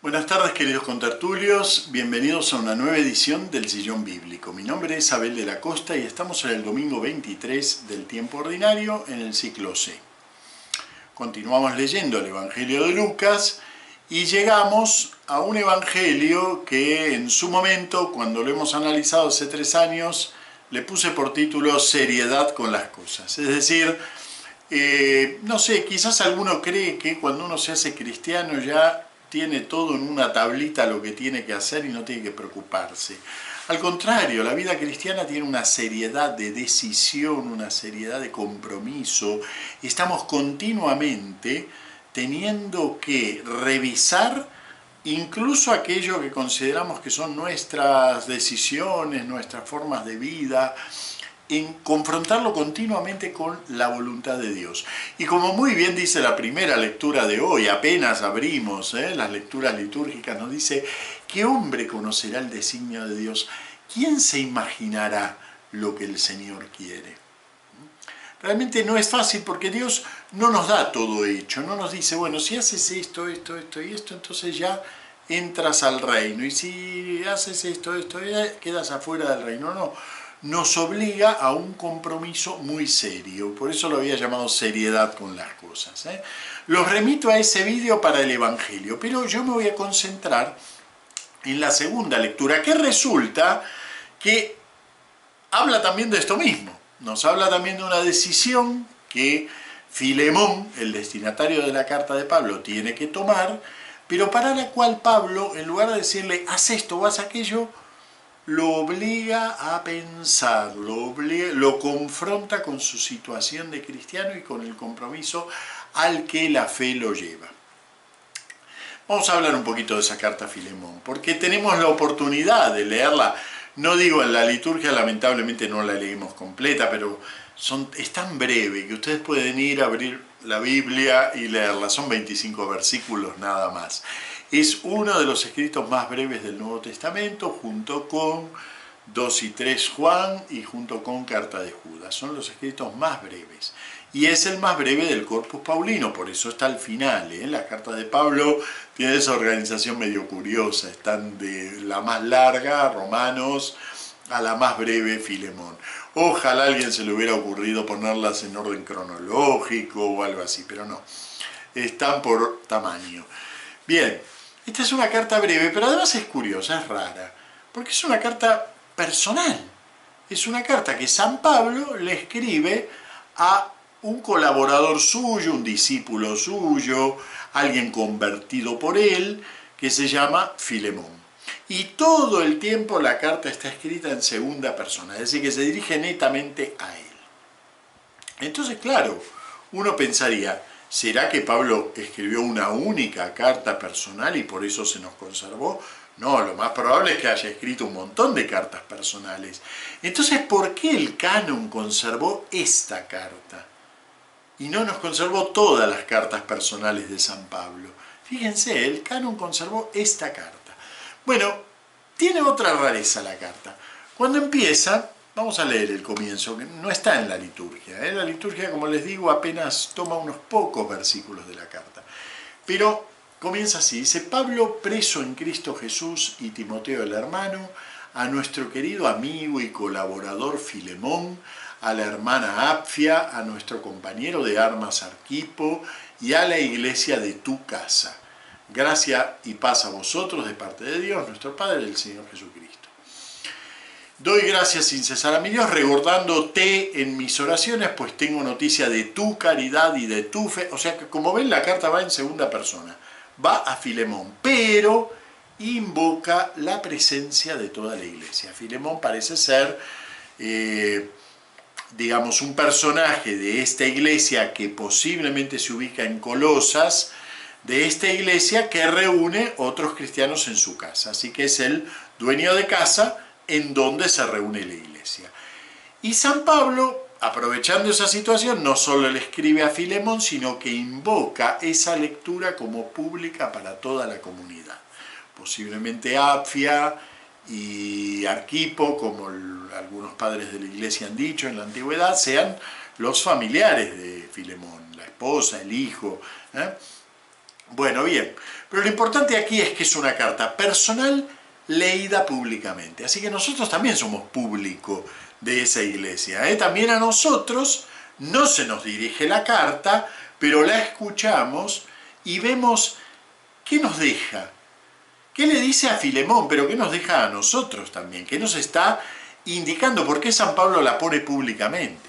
Buenas tardes, queridos contertulios, bienvenidos a una nueva edición del Sillón Bíblico. Mi nombre es Abel de la Costa y estamos en el domingo 23 del tiempo ordinario en el ciclo C. Continuamos leyendo el Evangelio de Lucas y llegamos a un evangelio que en su momento, cuando lo hemos analizado hace 3 años, le puse por título Seriedad con las cosas. Es decir, no sé, quizás alguno cree que cuando uno se hace cristiano ya tiene todo en una tablita lo que tiene que hacer y no tiene que preocuparse. Al contrario, la vida cristiana tiene una seriedad de decisión, una seriedad de compromiso. Estamos continuamente teniendo que revisar incluso aquello que consideramos que son nuestras decisiones, nuestras formas de vida, en confrontarlo continuamente con la voluntad de Dios. Y como muy bien dice la primera lectura de hoy, apenas abrimos las lecturas litúrgicas, nos dice: ¿qué hombre conocerá el designio de Dios? ¿Quién se imaginará lo que el Señor quiere? Realmente no es fácil porque Dios no nos da todo hecho, no nos dice, bueno, si haces esto, esto, esto y esto, entonces ya entras al reino, y si haces esto, esto, quedas afuera del reino. No, nos obliga a un compromiso muy serio, por eso lo había llamado seriedad con las cosas. Los remito a ese vídeo para el Evangelio, pero yo me voy a concentrar en la segunda lectura, que resulta que habla también de esto mismo. Nos habla también de una decisión que Filemón, el destinatario de la carta de Pablo, tiene que tomar, pero para la cual Pablo, en lugar de decirle, haz esto o haz aquello, lo obliga a pensar, lo confronta con su situación de cristiano y con el compromiso al que la fe lo lleva. Vamos a hablar un poquito de esa carta a Filemón, porque tenemos la oportunidad de leerla. No digo en la liturgia, lamentablemente no la leímos completa, pero es tan breve que ustedes pueden ir a abrir la Biblia y leerla. Son 25 versículos nada más. Es uno de los escritos más breves del Nuevo Testamento, junto con 2 y 3 Juan y junto con Carta de Judas. Son los escritos más breves. Y es el más breve del Corpus Paulino, por eso está al final. Las cartas de Pablo tienen esa organización medio curiosa. Están de la más larga, Romanos, a la más breve, Filemón. Ojalá a alguien se le hubiera ocurrido ponerlas en orden cronológico o algo así, pero no. Están por tamaño. Bien. Esta es una carta breve, pero además es curiosa, es rara, porque es una carta personal. Es una carta que San Pablo le escribe a un colaborador suyo, un discípulo suyo, alguien convertido por él, que se llama Filemón. Y todo el tiempo la carta está escrita en segunda persona, es decir, que se dirige netamente a él. Entonces, claro, uno pensaría, ¿será que Pablo escribió una única carta personal y por eso se nos conservó? No, lo más probable es que haya escrito un montón de cartas personales. Entonces, ¿por qué el canon conservó esta carta? Y no nos conservó todas las cartas personales de San Pablo. Fíjense, el canon conservó esta carta. Bueno, tiene otra rareza la carta. Cuando empieza, vamos a leer el comienzo, que no está en la liturgia. La liturgia, como les digo, apenas toma unos pocos versículos de la carta. Pero comienza así, dice: Pablo, preso en Cristo Jesús, y Timoteo el hermano, a nuestro querido amigo y colaborador Filemón, a la hermana Apfia, a nuestro compañero de armas Arquipo, y a la iglesia de tu casa. Gracia y paz a vosotros de parte de Dios, nuestro Padre, y del Señor Jesucristo. Doy gracias sin cesar a mi Dios, recordándote en mis oraciones, pues tengo noticia de tu caridad y de tu fe. O sea que, como ven, la carta va en segunda persona. Va a Filemón, pero invoca la presencia de toda la iglesia. Filemón parece ser, digamos, un personaje de esta iglesia que posiblemente se ubica en Colosas, de esta iglesia que reúne otros cristianos en su casa. Así que es el dueño de casa en donde se reúne la iglesia. Y San Pablo, aprovechando esa situación, no solo le escribe a Filemón, sino que invoca esa lectura como pública para toda la comunidad. Posiblemente Apfia y Arquipo, como algunos padres de la iglesia han dicho en la antigüedad, sean los familiares de Filemón, la esposa, el hijo. Bueno, bien, pero lo importante aquí es que es una carta personal leída públicamente. Así que nosotros también somos público de esa iglesia, ¿eh? También a nosotros no se nos dirige la carta, pero la escuchamos y vemos qué nos deja. ¿Qué le dice a Filemón? Pero ¿qué nos deja a nosotros también? ¿Qué nos está indicando? ¿Por qué San Pablo la pone públicamente?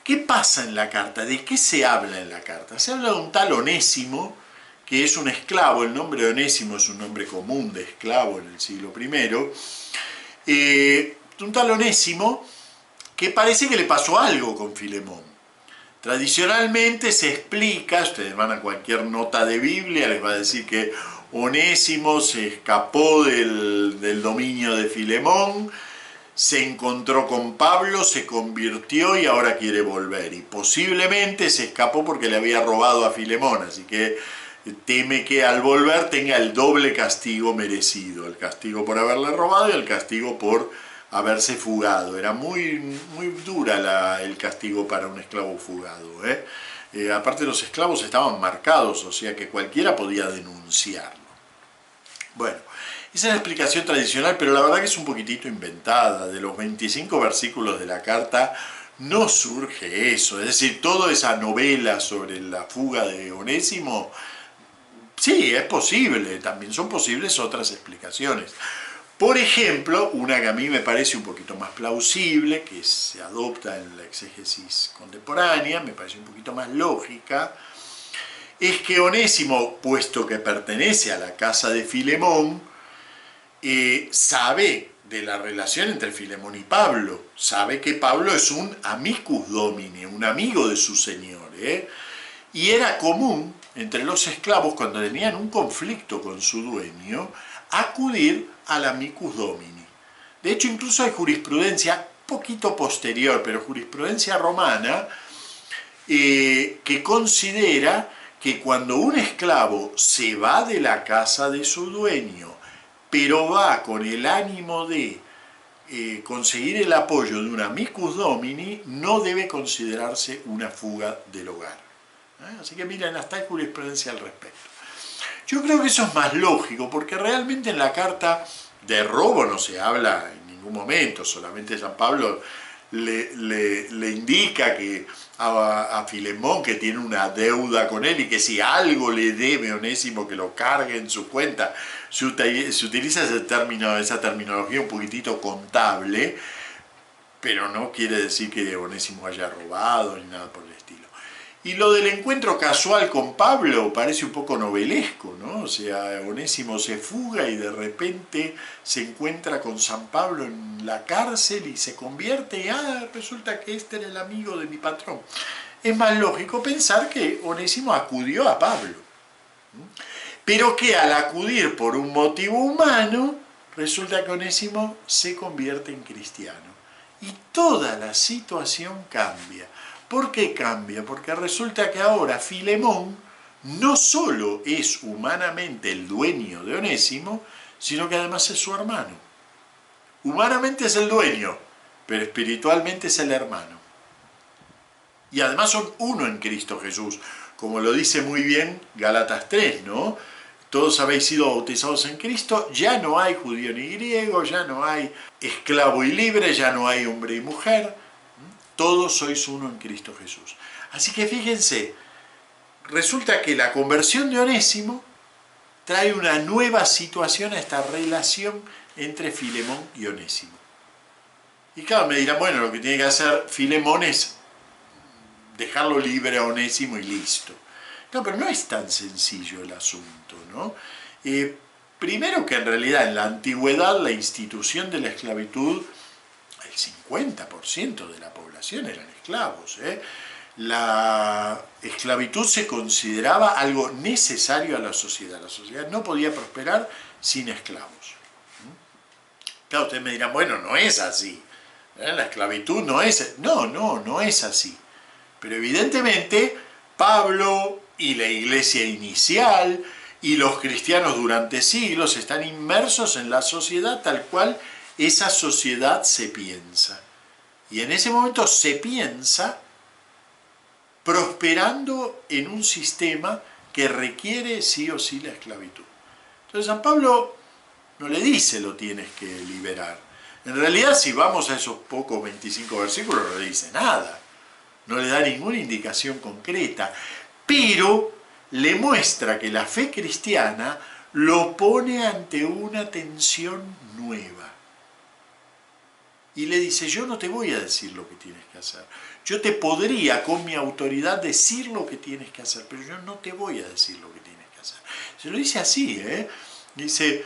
¿Qué pasa en la carta? ¿De qué se habla en la carta? Se habla de un tal Onésimo, que es un esclavo. El nombre de Onésimo es un nombre común de esclavo en el siglo I. Un tal Onésimo que parece que le pasó algo con Filemón. Tradicionalmente se explica, ustedes van a cualquier nota de Biblia, les va a decir que Onésimo se escapó del dominio de Filemón, se encontró con Pablo, se convirtió y ahora quiere volver. Y posiblemente se escapó porque le había robado a Filemón, así que teme que al volver tenga el doble castigo merecido, el castigo por haberle robado y el castigo por haberse fugado. Era muy dura el castigo para un esclavo fugado, ¿eh? Aparte los esclavos estaban marcados, o sea que cualquiera podía denunciarlo. Bueno, esa es la explicación tradicional, pero la verdad que es un poquitito inventada. De los 25 versículos de la carta no surge eso, es decir, toda esa novela sobre la fuga de Onésimo, sí, es posible, también son posibles otras explicaciones. Por ejemplo, una que a mí me parece un poquito más plausible, que se adopta en la exégesis contemporánea, me parece un poquito más lógica, es que Onésimo, puesto que pertenece a la casa de Filemón, sabe de la relación entre Filemón y Pablo, sabe que Pablo es un amicus domini, un amigo de su señor, y era común entre los esclavos, cuando tenían un conflicto con su dueño, acudir al amicus domini. De hecho, incluso hay jurisprudencia poquito posterior, pero jurisprudencia romana, que considera que cuando un esclavo se va de la casa de su dueño, pero va con el ánimo de conseguir el apoyo de un amicus domini, no debe considerarse una fuga del hogar. Así que miren, hasta hay jurisprudencia al respecto. Yo creo que eso es más lógico, porque realmente en la carta de robo no se habla en ningún momento, solamente San Pablo le indica que a Filemón que tiene una deuda con él y que si algo le debe Onésimo que lo cargue en su cuenta. Se utiliza esa terminología un poquitito contable, pero no quiere decir que Onésimo haya robado ni nada por el estilo. Y lo del encuentro casual con Pablo parece un poco novelesco, ¿no? O sea, Onésimo se fuga y de repente se encuentra con San Pablo en la cárcel y se convierte y resulta que este era el amigo de mi patrón. Es más lógico pensar que Onésimo acudió a Pablo, pero que al acudir por un motivo humano, resulta que Onésimo se convierte en cristiano. Y toda la situación cambia. ¿Por qué cambia? Porque resulta que ahora Filemón no solo es humanamente el dueño de Onésimo, sino que además es su hermano. Humanamente es el dueño, pero espiritualmente es el hermano. Y además son uno en Cristo Jesús, como lo dice muy bien Gálatas 3, ¿no? Todos habéis sido bautizados en Cristo, ya no hay judío ni griego, ya no hay esclavo y libre, ya no hay hombre y mujer. Todos sois uno en Cristo Jesús. Así que fíjense, resulta que la conversión de Onésimo trae una nueva situación a esta relación entre Filemón y Onésimo. Y claro, me dirán, bueno, lo que tiene que hacer Filemón es dejarlo libre a Onésimo y listo. No, pero no es tan sencillo el asunto, ¿no? Primero que en realidad en la antigüedad la institución de la esclavitud, el 50% de la población eran esclavos. La esclavitud se consideraba algo necesario a la sociedad. La sociedad no podía prosperar sin esclavos. Claro, ustedes me dirán, bueno, no es así. La esclavitud no es... No es así. Pero evidentemente Pablo y la iglesia inicial y los cristianos durante siglos están inmersos en la sociedad tal cual esa sociedad se piensa. Y en ese momento se piensa prosperando en un sistema que requiere sí o sí la esclavitud. Entonces San Pablo no le dice lo tienes que liberar. En realidad, si vamos a esos pocos 25 versículos, no le dice nada. No le da ninguna indicación concreta. Pero le muestra que la fe cristiana lo pone ante una tensión nueva. Y le dice, yo no te voy a decir lo que tienes que hacer. Yo te podría, con mi autoridad, decir lo que tienes que hacer, pero yo no te voy a decir lo que tienes que hacer. Se lo dice así, Dice,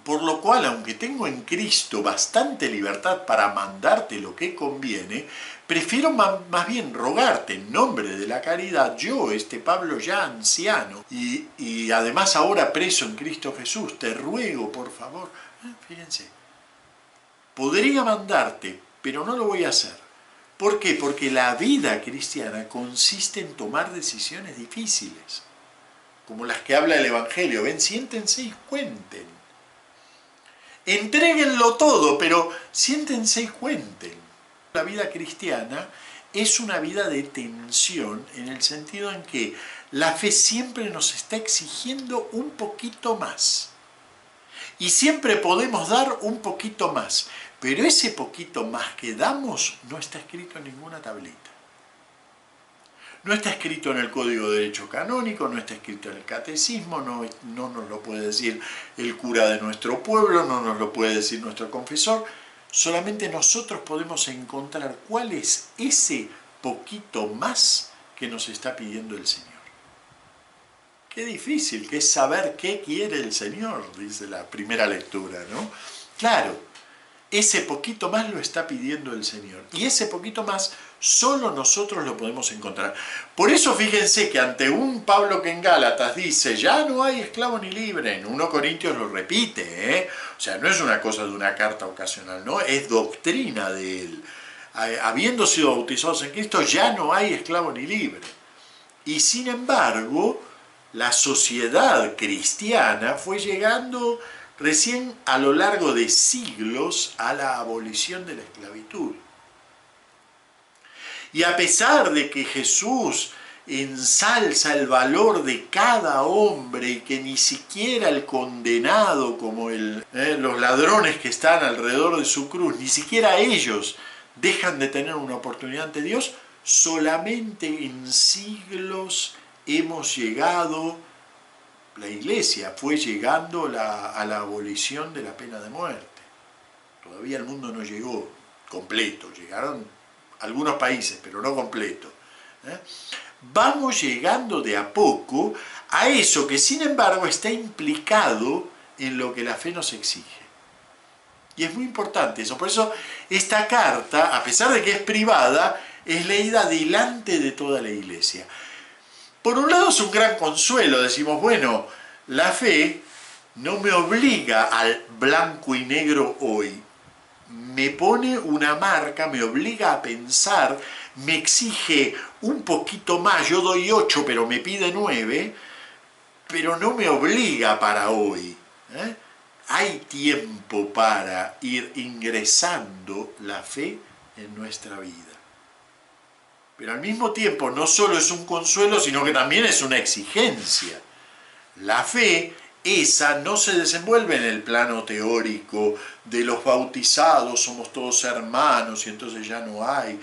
por lo cual, aunque tengo en Cristo bastante libertad para mandarte lo que conviene, prefiero más bien rogarte en nombre de la caridad, yo, Pablo ya anciano, y además ahora preso en Cristo Jesús, te ruego, por favor, fíjense, podría mandarte, pero no lo voy a hacer. ¿Por qué? Porque la vida cristiana consiste en tomar decisiones difíciles, como las que habla el Evangelio. Ven, siéntense y cuenten. Entréguenlo todo, pero siéntense y cuenten. La vida cristiana es una vida de tensión en el sentido en que la fe siempre nos está exigiendo un poquito más. Y siempre podemos dar un poquito más, pero ese poquito más que damos no está escrito en ninguna tablita. No está escrito en el Código de Derecho Canónico, no está escrito en el Catecismo, no nos lo puede decir el cura de nuestro pueblo, no nos lo puede decir nuestro confesor. Solamente nosotros podemos encontrar cuál es ese poquito más que nos está pidiendo el Señor. Qué difícil que es saber qué quiere el Señor, dice la primera lectura, ¿no? Claro, ese poquito más lo está pidiendo el Señor. Y ese poquito más solo nosotros lo podemos encontrar. Por eso fíjense que ante un Pablo que en Gálatas dice, ya no hay esclavo ni libre, en 1 Corintios lo repite, O sea, no es una cosa de una carta ocasional, ¿no? Es doctrina de él. Habiendo sido bautizados en Cristo, ya no hay esclavo ni libre. Y sin embargo, la sociedad cristiana fue llegando recién a lo largo de siglos a la abolición de la esclavitud. Y a pesar de que Jesús ensalza el valor de cada hombre y que ni siquiera el condenado como los ladrones que están alrededor de su cruz, ni siquiera ellos dejan de tener una oportunidad ante Dios, solamente en siglos hemos llegado, la Iglesia fue llegando a la abolición de la pena de muerte. Todavía el mundo no llegó completo, llegaron algunos países, pero no completo. Vamos llegando de a poco a eso que sin embargo está implicado en lo que la fe nos exige. Y es muy importante eso. Por eso esta carta, a pesar de que es privada, es leída delante de toda la Iglesia. Por un lado es un gran consuelo, decimos, bueno, la fe no me obliga al blanco y negro hoy, me pone una marca, me obliga a pensar, me exige un poquito más, yo doy 8 pero me pide 9, pero no me obliga para hoy. Hay tiempo para ir ingresando la fe en nuestra vida. Pero al mismo tiempo no solo es un consuelo, sino que también es una exigencia. La fe, esa no se desenvuelve en el plano teórico de los bautizados, somos todos hermanos y entonces ya no hay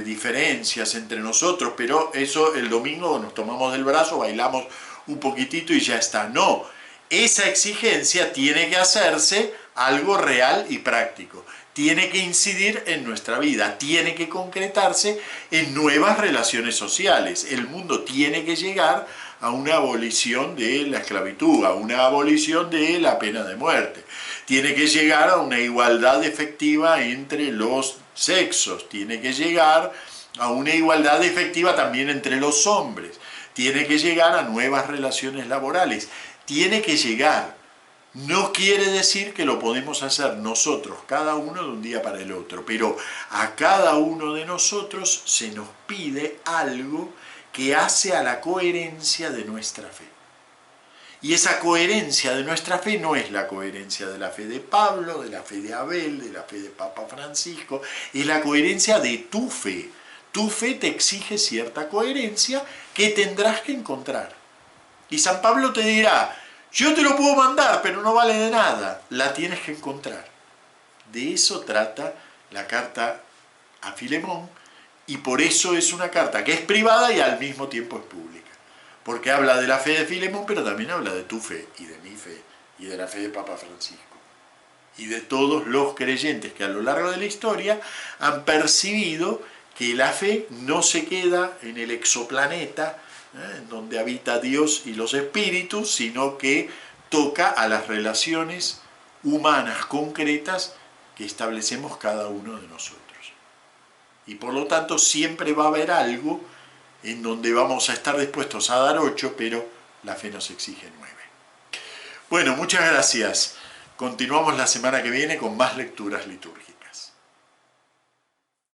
diferencias entre nosotros, pero eso el domingo nos tomamos del brazo, bailamos un poquitito y ya está. No, esa exigencia tiene que hacerse algo real y práctico. Tiene que incidir en nuestra vida, tiene que concretarse en nuevas relaciones sociales. El mundo tiene que llegar a una abolición de la esclavitud, a una abolición de la pena de muerte. Tiene que llegar a una igualdad efectiva entre los sexos, tiene que llegar a una igualdad efectiva también entre los hombres, tiene que llegar a nuevas relaciones laborales, tiene que llegar. No quiere decir que lo podemos hacer nosotros, cada uno de un día para el otro, pero a cada uno de nosotros se nos pide algo que hace a la coherencia de nuestra fe. Y esa coherencia de nuestra fe no es la coherencia de la fe de Pablo, de la fe de Abel, de la fe de Papa Francisco, es la coherencia de tu fe. Tu fe te exige cierta coherencia que tendrás que encontrar. Y San Pablo te dirá, yo te lo puedo mandar, pero no vale de nada. La tienes que encontrar. De eso trata la carta a Filemón, y por eso es una carta que es privada y al mismo tiempo es pública. Porque habla de la fe de Filemón, pero también habla de tu fe y de mi fe y de la fe de Papa Francisco. Y de todos los creyentes que a lo largo de la historia han percibido que la fe no se queda en el exoplaneta, en donde habita Dios y los espíritus, sino que toca a las relaciones humanas concretas que establecemos cada uno de nosotros. Y por lo tanto siempre va a haber algo en donde vamos a estar dispuestos a dar 8, pero la fe nos exige 9. Bueno, muchas gracias. Continuamos la semana que viene con más lecturas litúrgicas.